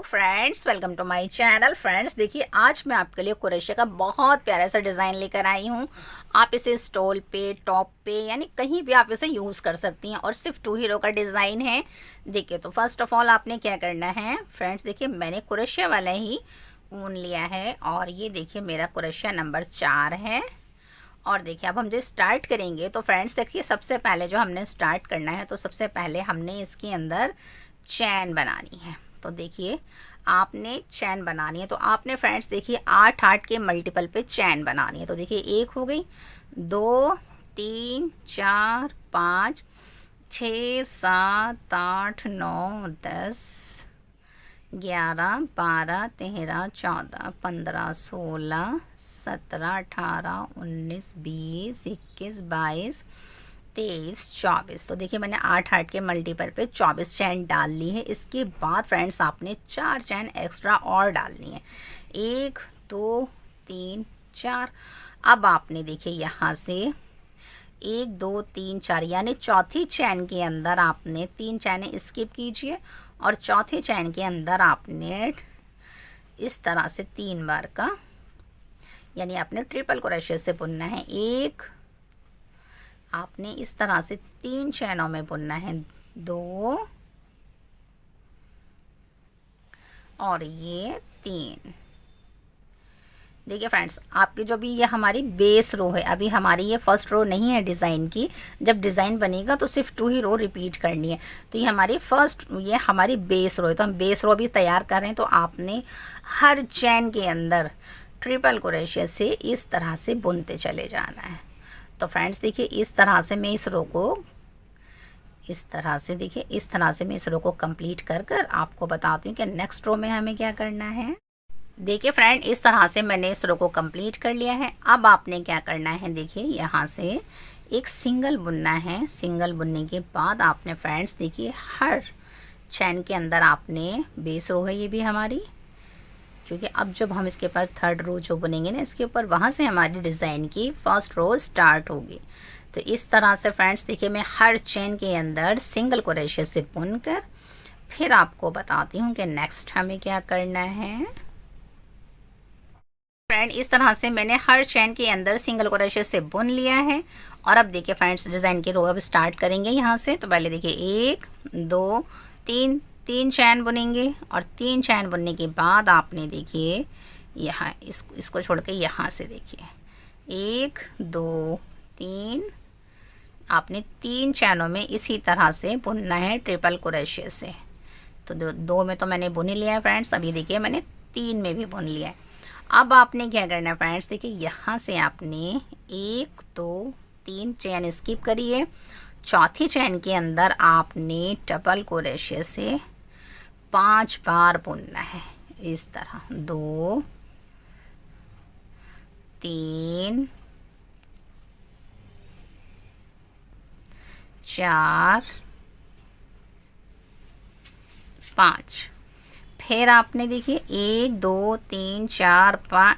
Friends, welcome to my channel. Friends देखिए, आज मैं आपके लिए क्रोशे का बहुत प्यारा सा डिज़ाइन लेकर आई हूँ। आप इसे स्टॉल पे, टॉप पे, यानी कहीं भी आप इसे यूज़ कर सकती हैं और सिर्फ 2 हीरो का डिज़ाइन है। देखिए, तो फर्स्ट ऑफ ऑल आपने क्या करना है फ्रेंड्स, देखिए मैंने क्रोशे वाला ही ऊन लिया है और ये देखिए मेरा क्रोशा नंबर 4 है। और देखिए अब हम जो स्टार्ट करेंगे तो फ्रेंड्स देखिए, सबसे पहले जो हमने स्टार्ट करना है तो सबसे पहले हमने इसके अंदर चैन बनानी है। तो देखिए आपने चैन बनानी है तो आपने फ्रेंड्स देखिए 8 के मल्टीपल पे चैन बनानी है। तो देखिए 1 हो गई, 2 3 4 5 6 7 8 9 10 11 12 13 14 15 16 17 18 19 20 21 22 23 24। तो देखिए मैंने 8 के मल्टीपल पे 24 चैन डाल ली है। इसके बाद फ्रेंड्स आपने 4 चैन एक्स्ट्रा और डालनी है, 1 2 3 4। अब आपने देखिए यहाँ से 1 2 3 4 यानी चौथी चैन के अंदर आपने 3 चैनें स्किप कीजिए और चौथे चैन के अंदर आपने इस तरह से 3 बार का, यानी आपने ट्रिपल क्रोशे से बुनना है। एक आपने इस तरह से 3 चैनों में बुनना है, 2 और ये 3। देखिए फ्रेंड्स, आपकी जो भी ये हमारी बेस रो है, अभी हमारी ये फर्स्ट रो नहीं है डिज़ाइन की। जब डिज़ाइन बनेगा तो सिर्फ 2 ही रो रिपीट करनी है। तो ये हमारी ये हमारी बेस रो है। तो हम बेस रो भी तैयार कर रहे हैं। तो आपने हर चैन के अंदर ट्रिपल क्रोशे से इस तरह से बुनते चले जाना है। तो फ्रेंड्स देखिए इस तरह से मैं इस रो को, इस तरह से देखिए इस तरह से मैं इस रो को कंप्लीट कर कर आपको बताती हूँ कि नेक्स्ट रो में हमें क्या करना है। देखिए फ्रेंड, इस तरह से मैंने इस रो को कंप्लीट कर लिया है। अब आपने क्या करना है, देखिए यहाँ से एक सिंगल बुनना है। सिंगल बुनने के बाद आपने फ्रेंड्स देखिए हर चैन के अंदर आपने, बेस रो है ये भी हमारी, क्योंकि अब जब हम इसके ऊपर थर्ड रो जो बुनेंगे ना इसके ऊपर, वहाँ से हमारी डिज़ाइन की फर्स्ट रो स्टार्ट होगी। तो इस तरह से फ्रेंड्स देखिए मैं हर चैन के अंदर सिंगल क्रोशे से बुनकर फिर आपको बताती हूँ कि नेक्स्ट हमें क्या करना है। फ्रेंड इस तरह से मैंने हर चैन के अंदर सिंगल क्रोशे से बुन लिया है। और अब देखिए फ्रेंड्स डिज़ाइन की रो अब स्टार्ट करेंगे यहाँ से। तो पहले देखिए 1 2 3 3 चैन बुनेंगे और 3 चैन बुनने के बाद आपने देखिए यहाँ इसको छोड़ के यहाँ से देखिए 1 2 3 आपने 3 चैनों में इसी तरह से बुनना है ट्रिपल क्रोशे से। तो दो में तो मैंने बुन ही लिया है फ्रेंड्स। अभी देखिए मैंने 3 में भी बुन लिया है। अब आपने क्या करना है फ्रेंड्स, देखिए यहाँ से आपने 1 2 3 चैन स्किप करिए। चौथी चैन के अंदर आपने डबल क्रोशे से 5 बार बुनना है। इस तरह 2 3 4 5। फिर आपने देखिए 1 2 3 4 5,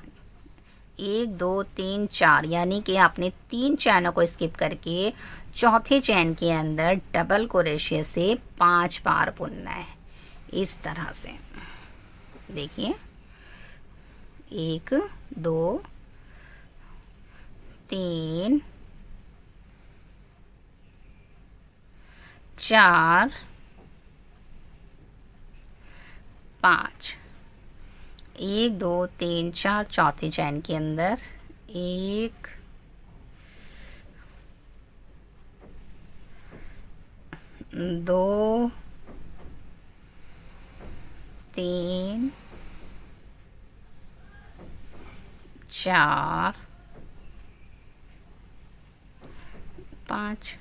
1 2 3 4 यानी कि आपने 3 चैनों को स्किप करके चौथे चैन के अंदर डबल क्रोशे से 5 बार बुनना है। इस तरह से देखिए 1 2 3 4 5, 1 2 3 4 चौथी चैन के अंदर 1 2 3 4 5,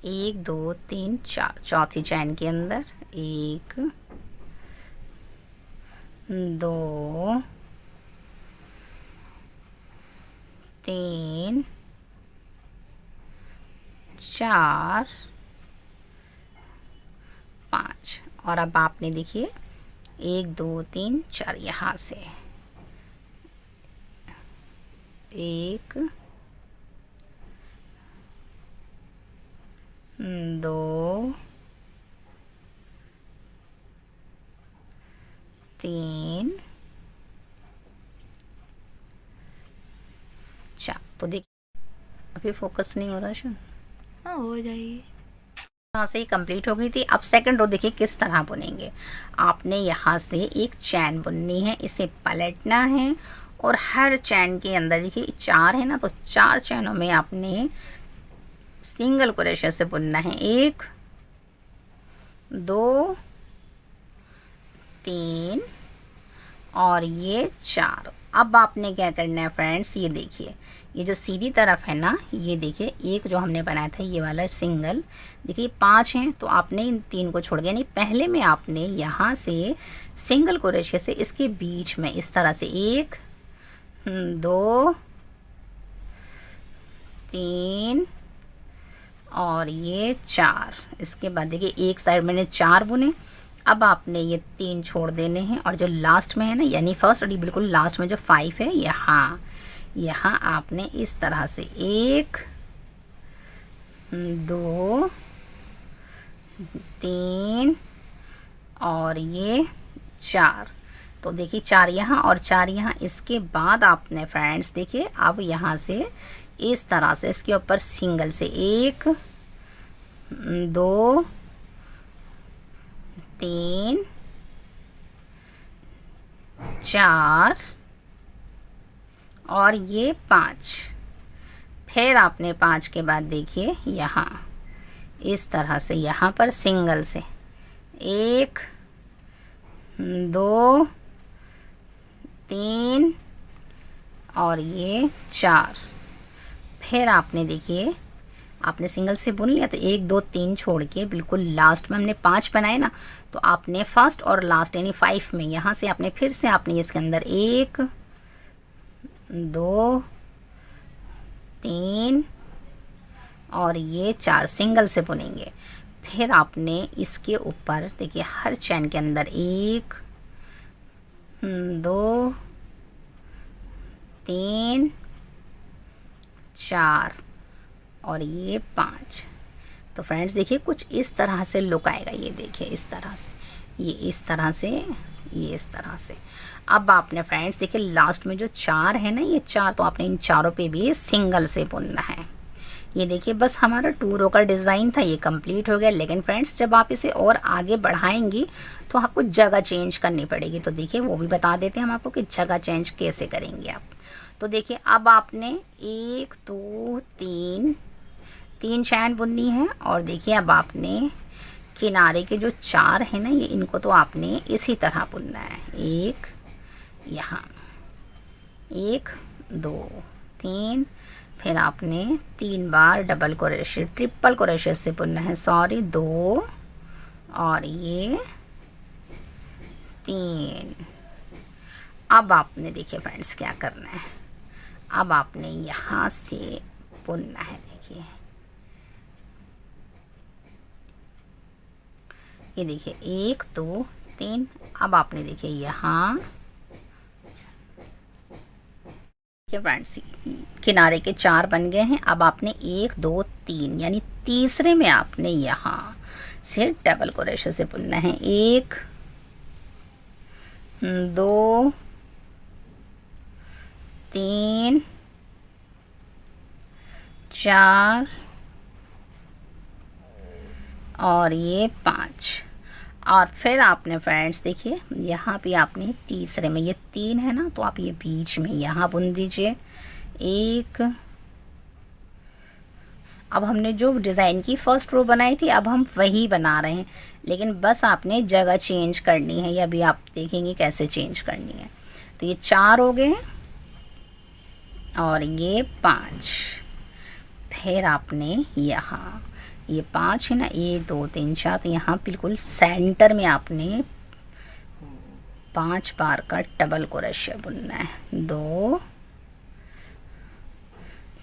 1 2 3 4 चौथी चैन के अंदर 1 2 3 4 5। और अब आपने देखिए 1 2 3 4 यहाँ से 1 2 3 4। तो देखिए अभी फोकस नहीं हो रहा है। हाँ हो जाएगी। यहाँ से ही कंप्लीट हो गई थी। अब सेकंड रो देखिए किस तरह बुनेंगे। आपने यहाँ से एक चैन बुननी है, इसे पलटना है और हर चैन के अंदर देखिए 4 है ना, तो 4 चैनों में आपने सिंगल क्रोशे से बुनना है। 1 2 3 और ये 4। अब आपने क्या करना है फ्रेंड्स, ये देखिए ये जो सीधी तरफ है ना, ये देखिए एक जो हमने बनाया था ये वाला सिंगल, देखिए 5 हैं, तो आपने इन 3 को छोड़ दिया। नहीं, पहले में आपने यहाँ से सिंगल क्रोशे से इसके बीच में इस तरह से 1 2 3 और ये 4। इसके बाद देखिए एक साइड मैंने 4 बुने। अब आपने ये 3 छोड़ देने हैं और जो लास्ट में है ना, यानी फर्स्ट और बिल्कुल लास्ट में जो 5 है, यहाँ आपने इस तरह से 1 2 3 और ये 4। तो देखिए 4 यहाँ और 4 यहाँ। इसके बाद आपने फ्रेंड्स देखिए अब यहाँ से इस तरह से इसके ऊपर सिंगल से 1 2 3 4 और ये 5। फिर आपने 5 के बाद देखिए यहाँ इस तरह से यहाँ पर सिंगल से 1 2 3 और ये 4। फिर आपने देखिए आपने सिंगल से बुन लिया, तो 1 2 3 छोड़ के बिल्कुल लास्ट में हमने 5 बनाए ना, तो आपने फर्स्ट और लास्ट यानी 5 में यहाँ से आपने फिर से आपने इसके अंदर 1 2 3 और ये 4 सिंगल से बुनेंगे। फिर आपने इसके ऊपर देखिए हर चैन के अंदर 1 2 3 4 और ये 5। तो फ्रेंड्स देखिए कुछ इस तरह से लुक आएगा। ये देखिए इस तरह से, ये इस तरह से, ये इस तरह से। अब आपने फ्रेंड्स देखिए लास्ट में जो 4 है ना, ये 4, तो आपने इन चारों पे भी सिंगल से बुनना है। ये देखिए बस हमारा 2 रो का डिज़ाइन था, ये कंप्लीट हो गया। लेकिन फ्रेंड्स जब आप इसे और आगे बढ़ाएंगी तो आपको जगह चेंज करनी पड़ेगी। तो देखिए वो भी बता देते हैं हम आपको कि जगह चेंज कैसे करेंगे आप। तो देखिए अब आपने 1 2 3 चैन बुननी है और देखिए अब आपने किनारे के जो 4 है ना, ये इनको तो आपने इसी तरह बुनना है। 1 यहाँ 1 2 3, फिर आपने 3 बार डबल क्रोशे ट्रिपल क्रोशे से बुनना है, सॉरी 2 और ये 3। अब आपने देखिए फ्रेंड्स क्या करना है, अब आपने यहाँ से बुनना है। देखिए ये देखिए 1 2 3। अब आपने देखिए यहाँ फ्रेंड्स किनारे के 4 बन गए हैं। अब आपने 1 2 3 यानी तीसरे में आपने यहाँ से डबल क्रोशे से बुनना है। 1 2 3 4 और ये 5। और फिर आपने फ्रेंड्स देखिए यहाँ पे आपने तीसरे में ये 3 है ना, तो आप ये बीच में यहाँ बुन दीजिए 1। अब हमने जो डिज़ाइन की फर्स्ट रो बनाई थी अब हम वही बना रहे हैं, लेकिन बस आपने जगह चेंज करनी है। ये अभी आप देखेंगे कैसे चेंज करनी है। तो ये 4 हो गए और ये 5। फिर आपने यहाँ ये 5 है ना, 1 2 3 4, तो यहाँ बिल्कुल सेंटर में आपने 5 बार का डबल क्रोशे बुनना है। 2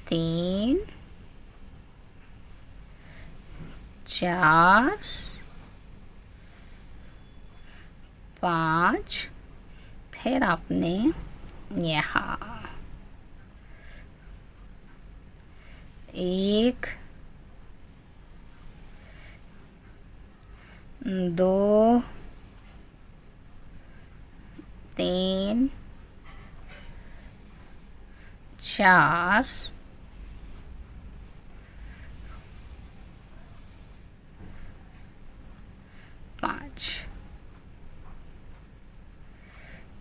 3 4 5। फिर आपने यहाँ 1 2 3 4 5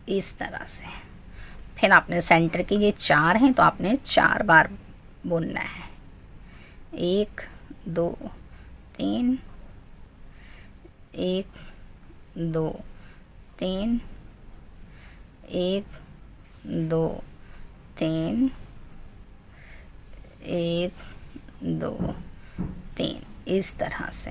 इस तरह से। फिर आपने सेंटर के ये 4 हैं तो आपने 4 बार बुनना है। 1 2 3 1 2 3 1 2 3 1 2 3 इस तरह से।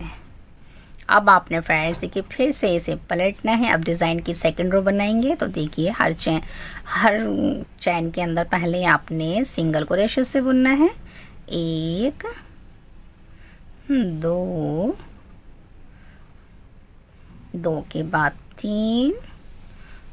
अब आपने फ्रेंड्स देखिए फिर से इसे पलटना है। अब डिज़ाइन की सेकंड रो बनाएंगे तो देखिए हर चैन के अंदर पहले आपने सिंगल क्रोशे से बुनना है। 1 2 2 के बाद 3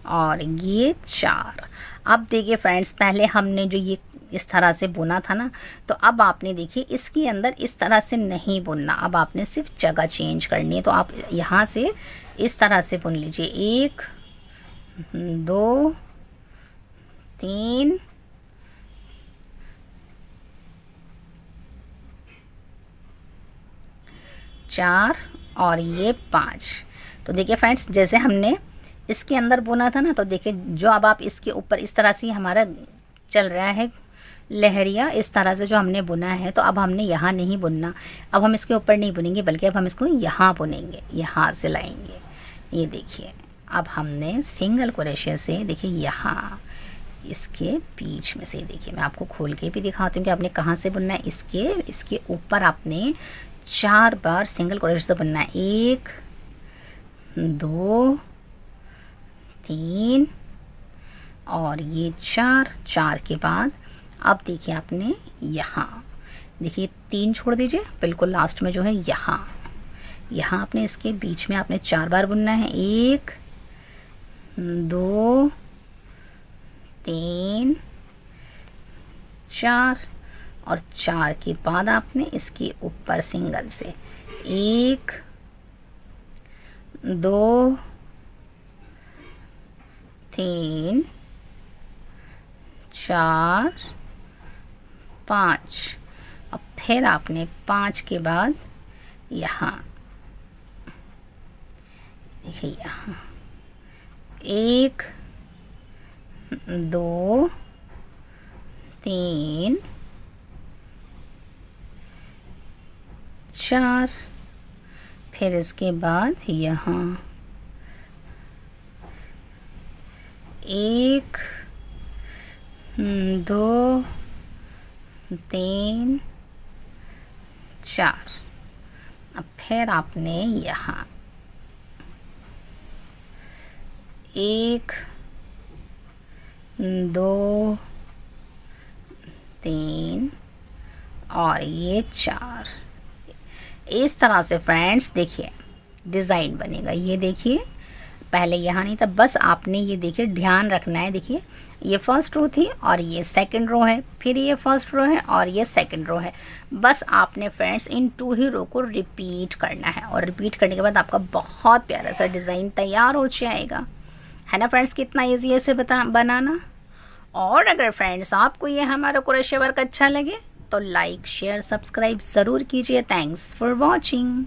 और ये 4। अब देखिए फ्रेंड्स पहले हमने जो ये इस तरह से बुना था ना, तो अब आपने देखिए इसके अंदर इस तरह से नहीं बुनना। अब आपने सिर्फ जगह चेंज करनी है। तो आप यहाँ से इस तरह से बुन लीजिए। 1 2 3 4 और ये 5। तो देखिए फ्रेंड्स जैसे हमने इसके अंदर बुना था ना, तो देखिए जो अब आप इसके ऊपर इस तरह से हमारा चल रहा है लहरिया, इस तरह से जो हमने बुना है, तो अब हमने यहाँ नहीं बुनना। अब हम इसके ऊपर नहीं बुनेंगे बल्कि अब हम इसको यहाँ बुनेंगे, यहाँ से लाएंगे। ये देखिए अब हमने सिंगल क्रोशे से देखिए यहाँ इसके बीच में से, देखिए मैं आपको खोल के भी दिखाती हूँ कि आपने कहाँ से बुनना है। इसके ऊपर आपने 4 बार सिंगल क्रोशे से बुनना है। 1 2 3 और ये 4 के बाद अब देखिए आपने यहाँ देखिए 3 छोड़ दीजिए, बिल्कुल लास्ट में जो है यहाँ आपने इसके बीच में आपने 4 बार बुनना है। 1 2 3 4 और 4 के बाद आपने इसके ऊपर सिंगल से 1 2 3 4 5। अब फिर आपने 5 के बाद यहाँ देखिए यहाँ 1 2 3 4। फिर इसके बाद यहाँ 1 2 3 4। अब फिर आपने यहाँ 1 2 3 और ये 4। इस तरह से फ्रेंड्स देखिए डिज़ाइन बनेगा। ये देखिए पहले यहाँ नहीं था, बस आपने ये देखिए ध्यान रखना है। देखिए ये फर्स्ट रो थी और ये सेकंड रो है, फिर ये फर्स्ट रो है और ये सेकंड रो है। बस आपने फ्रेंड्स इन 2 ही रो को रिपीट करना है और रिपीट करने के बाद आपका बहुत प्यारा सा डिज़ाइन तैयार हो जाएगा। है ना फ्रेंड्स, कितना ईजी है इसे बनाना। और अगर फ्रेंड्स आपको ये हमारा क्रोशे वर्क अच्छा लगे तो लाइक शेयर सब्सक्राइब ज़रूर कीजिए। Thanks for watching.